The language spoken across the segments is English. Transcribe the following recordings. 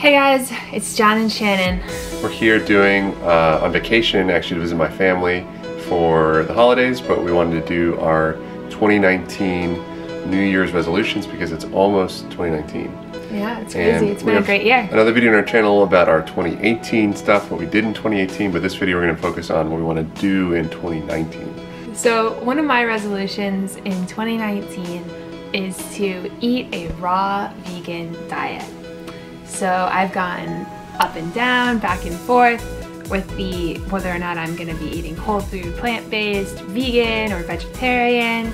Hey guys, it's John and Shannon. We're here on vacation actually to visit my family for the holidays, but we wanted to do our 2019 New Year's resolutions because it's almost 2019. Yeah, it's crazy. It's been a great year. Another video on our channel about our 2018 stuff, what we did in 2018, but this video we're going to focus on what we want to do in 2019. So one of my resolutions in 2019 is to eat a raw vegan diet. So I've gone up and down, back and forth with whether or not I'm going to be eating whole food, plant-based, vegan or vegetarian,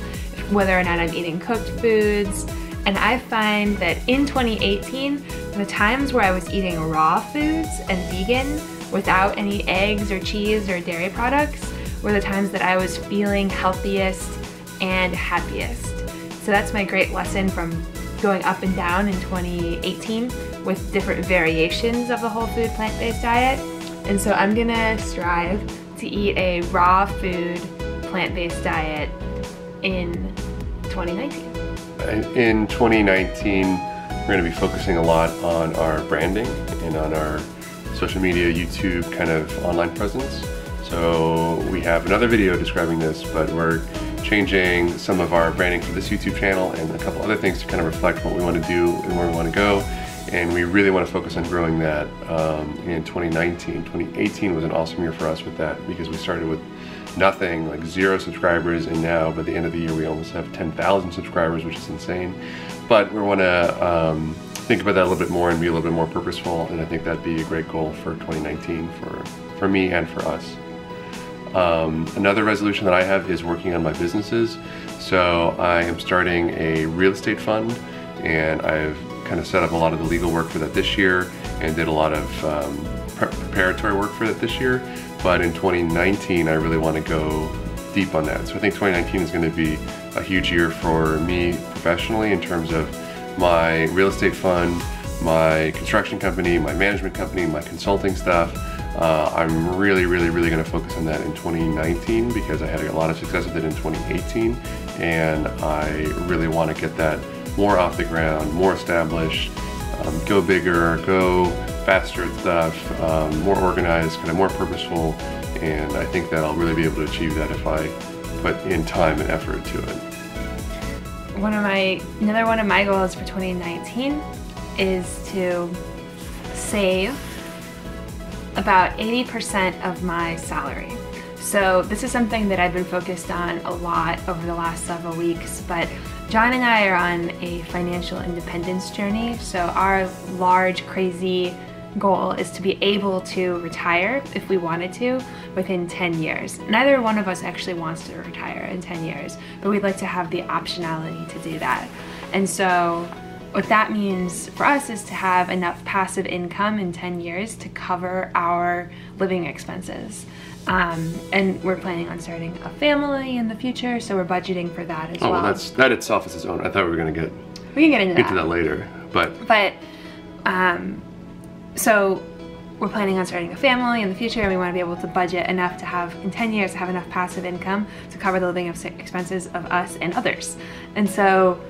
whether or not I'm eating cooked foods. And I find that in 2018, the times where I was eating raw foods and vegan without any eggs or cheese or dairy products were the times that I was feeling healthiest and happiest. So that's my great lesson from going up and down in 2018 with different variations of the whole food plant-based diet. And so I'm gonna strive to eat a raw food plant-based diet in 2019. In 2019, we're going to be focusing a lot on our branding and on our social media, YouTube kind of online presence. So we have another video describing this, but we're changing some of our branding for this YouTube channel and a couple other things to kind of reflect what we want to do and where we want to go. And we really want to focus on growing that in 2019. 2018 was an awesome year for us with that because we started with nothing, like 0 subscribers, and now by the end of the year we almost have 10,000 subscribers, which is insane. But we want to think about that a little bit more and be a little bit more purposeful, and I think that'd be a great goal for 2019 for me and for us. Another resolution that I have is working on my businesses. So I am starting a real estate fund, and I've kind of set up a lot of the legal work for that this year and did a lot of preparatory work for that this year. But in 2019, I really want to go deep on that. So I think 2019 is going to be a huge year for me professionally in terms of my real estate fund, my construction company, my management company, my consulting stuff. I'm really going to focus on that in 2019 because I had a lot of success with it in 2018, and I really want to get that more off the ground, more established, go bigger, go faster at stuff, more organized, kind of more purposeful, and I think that I'll really be able to achieve that if I put in time and effort to it. Another one of my goals for 2019 is to save about 80% of my salary. So this is something that I've been focused on a lot over the last several weeks, but John and I are on a financial independence journey. So our large, crazy goal is to be able to retire, if we wanted to, within 10 years. Neither one of us actually wants to retire in 10 years, but we'd like to have the optionality to do that. And so what that means for us is to have enough passive income in 10 years to cover our living expenses. And we're planning on starting a family in the future, so we're budgeting for that as well. Oh, well, that itself is its own. I thought we were going to we can get into that later, but so we're planning on starting a family in the future, and we want to be able to budget enough to have, in 10 years, to have enough passive income to cover the living expenses of us and others. And so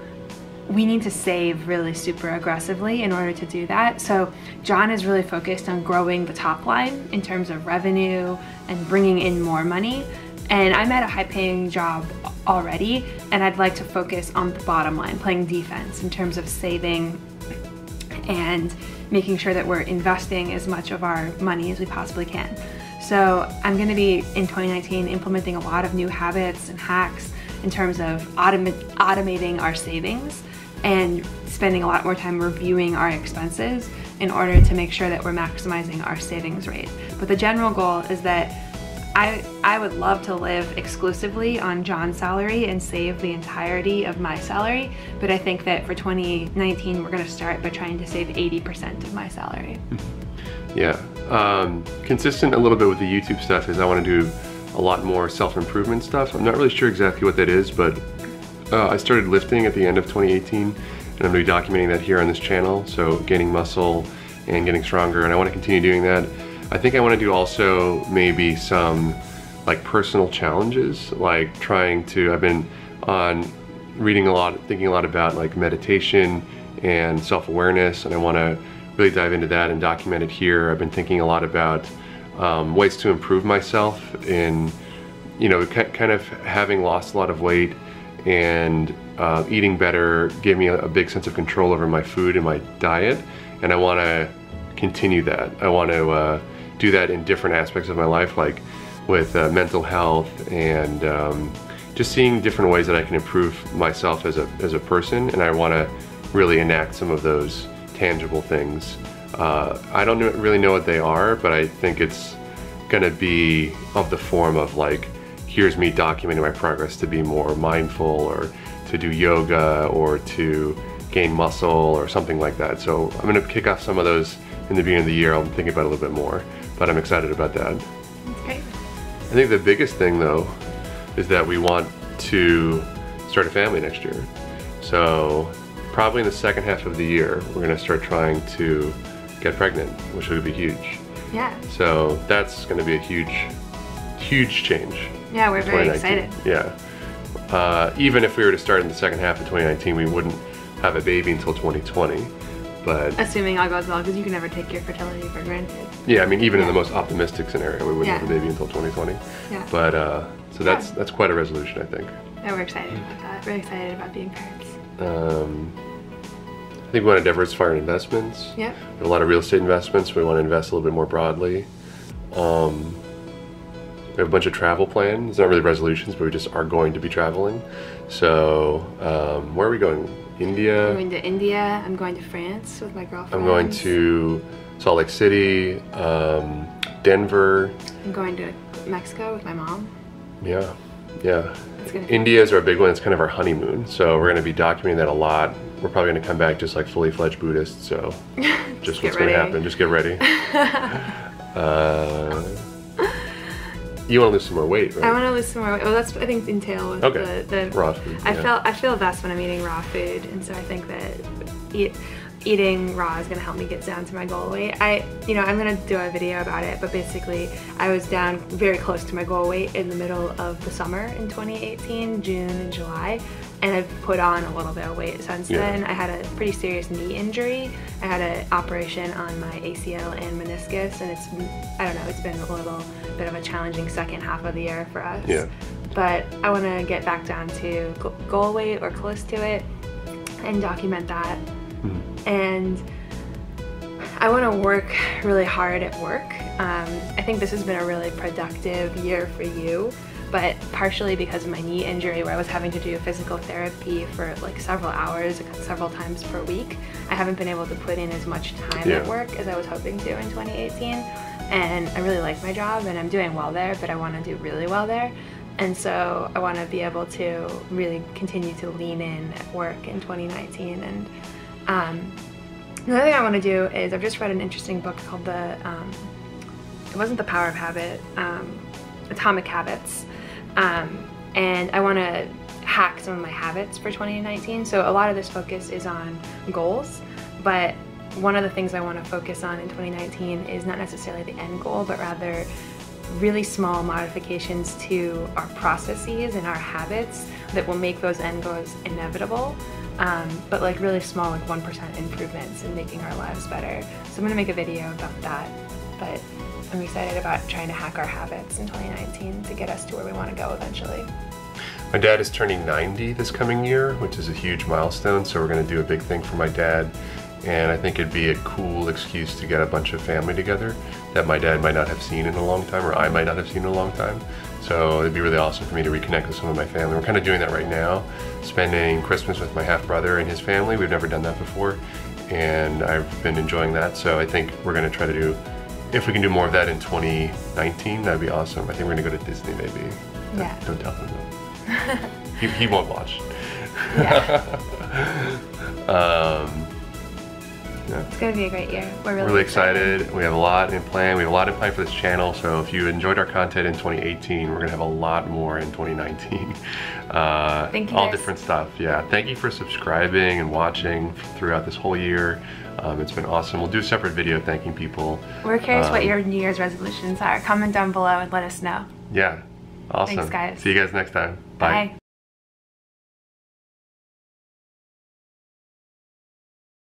we need to save really super aggressively in order to do that. So John is really focused on growing the top line in terms of revenue and bringing in more money. And I'm at a high-paying job already, and I'd like to focus on the bottom line, playing defense in terms of saving and making sure that we're investing as much of our money as we possibly can. So I'm going to be, in 2019, implementing a lot of new habits and hacks in terms of automating our savings and spending a lot more time reviewing our expenses in order to make sure that we're maximizing our savings rate. But the general goal is that I would love to live exclusively on John's salary and save the entirety of my salary, but I think that for 2019 we're going to start by trying to save 80% of my salary. Yeah, consistent a little bit with the YouTube stuff is I want to do a lot more self-improvement stuff. I'm not really sure exactly what that is, but I started lifting at the end of 2018, and I'm going to be documenting that here on this channel, so gaining muscle and getting stronger, and I want to continue doing that. I think I want to do also maybe some like personal challenges, like I've been on reading a lot, thinking a lot about like meditation and self-awareness, and I want to really dive into that and document it here. I've been thinking a lot about ways to improve myself in, you know, kind of having lost a lot of weight and eating better gave me a big sense of control over my food and my diet, and I want to continue that. I want to do that in different aspects of my life, like with mental health and just seeing different ways that I can improve myself as a person, and I want to really enact some of those tangible things. I don't really know what they are, but I think it's gonna be of the form of like, here's me documenting my progress to be more mindful, or to do yoga, or to gain muscle, or something like that. So I'm gonna kick off some of those in the beginning of the year. I'll think about it a little bit more, but I'm excited about that. That's great. I think the biggest thing though is that we want to start a family next year. So probably in the second half of the year, we're gonna start trying to get pregnant, which would be huge. Yeah. So that's gonna be a huge change. Yeah, we're very excited. Yeah. Even if we were to start in the second half of 2019, we wouldn't have a baby until 2020. But assuming all goes well, because you can never take your fertility for granted. Yeah, I mean, even in the most optimistic scenario, we wouldn't have a baby until 2020. Yeah. But so that's quite a resolution, I think. Yeah, we're excited about that. We're excited about being parents. I think we want to diversify our investments. Yeah. We have a lot of real estate investments. We want to invest a little bit more broadly. We have a bunch of travel plans. It's not really resolutions, but we just are going to be traveling. So where are we going? India? I'm going to India. I'm going to France with my girlfriend. I'm going to Salt Lake City, Denver. I'm going to Mexico with my mom. Yeah, yeah. India is our big one. It's kind of our honeymoon. So we're going to be documenting that a lot. We're probably going to come back just like fully fledged Buddhists. So just what's going to happen. Just get ready. You want to lose some more weight, right? I want to lose some more weight. Well, that's, I think, entail with the raw food. I feel best when I'm eating raw food, and so I think that eating raw is going to help me get down to my goal weight. I'm going to do a video about it, but basically I was down very close to my goal weight in the middle of the summer in 2018, June and July, and I've put on a little bit of weight since then. I had a pretty serious knee injury. I had an operation on my ACL and meniscus, and it's been a little bit of a challenging second half of the year for us. Yeah. But I want to get back down to goal weight or close to it and document that. And I want to work really hard at work. I think this has been a really productive year for you, but partially because of my knee injury where I was having to do physical therapy for like several hours, several times per week. I haven't been able to put in as much time at work as I was hoping to in 2018. And I really like my job and I'm doing well there, but I want to do really well there. And so I want to be able to really continue to lean in at work in 2019. And another thing I want to do is I've just read an interesting book called it wasn't The Power of Habit, Atomic Habits. And I want to hack some of my habits for 2019. So a lot of this focus is on goals, but one of the things I want to focus on in 2019 is not necessarily the end goal, but rather really small modifications to our processes and our habits that will make those end goals inevitable. But like really small, like 1% improvements in making our lives better. So I'm gonna make a video about that, but I'm excited about trying to hack our habits in 2019 to get us to where we want to go eventually. My dad is turning 90 this coming year, which is a huge milestone, so we're gonna do a big thing for my dad. And I think it'd be a cool excuse to get a bunch of family together that my dad might not have seen in a long time, or I might not have seen in a long time. So it'd be really awesome for me to reconnect with some of my family. We're kind of doing that right now, spending Christmas with my half-brother and his family. We've never done that before, and I've been enjoying that. So I think we're gonna try to do, if we can do more of that in 2019, that'd be awesome. I think we're gonna go to Disney maybe. Yeah. Don't tell him though. he won't watch. Yeah. Yeah. It's going to be a great year. We're really excited. We have a lot in plan. We have a lot in plan for this channel. So if you enjoyed our content in 2018, we're going to have a lot more in 2019. Thank you all guys. Different stuff. Yeah. Thank you for subscribing and watching throughout this whole year. It's been awesome. We'll do a separate video thanking people. We're curious what your New Year's resolutions are. Comment down below and let us know. Yeah. Awesome. Thanks, guys. See you guys next time. Bye. Bye.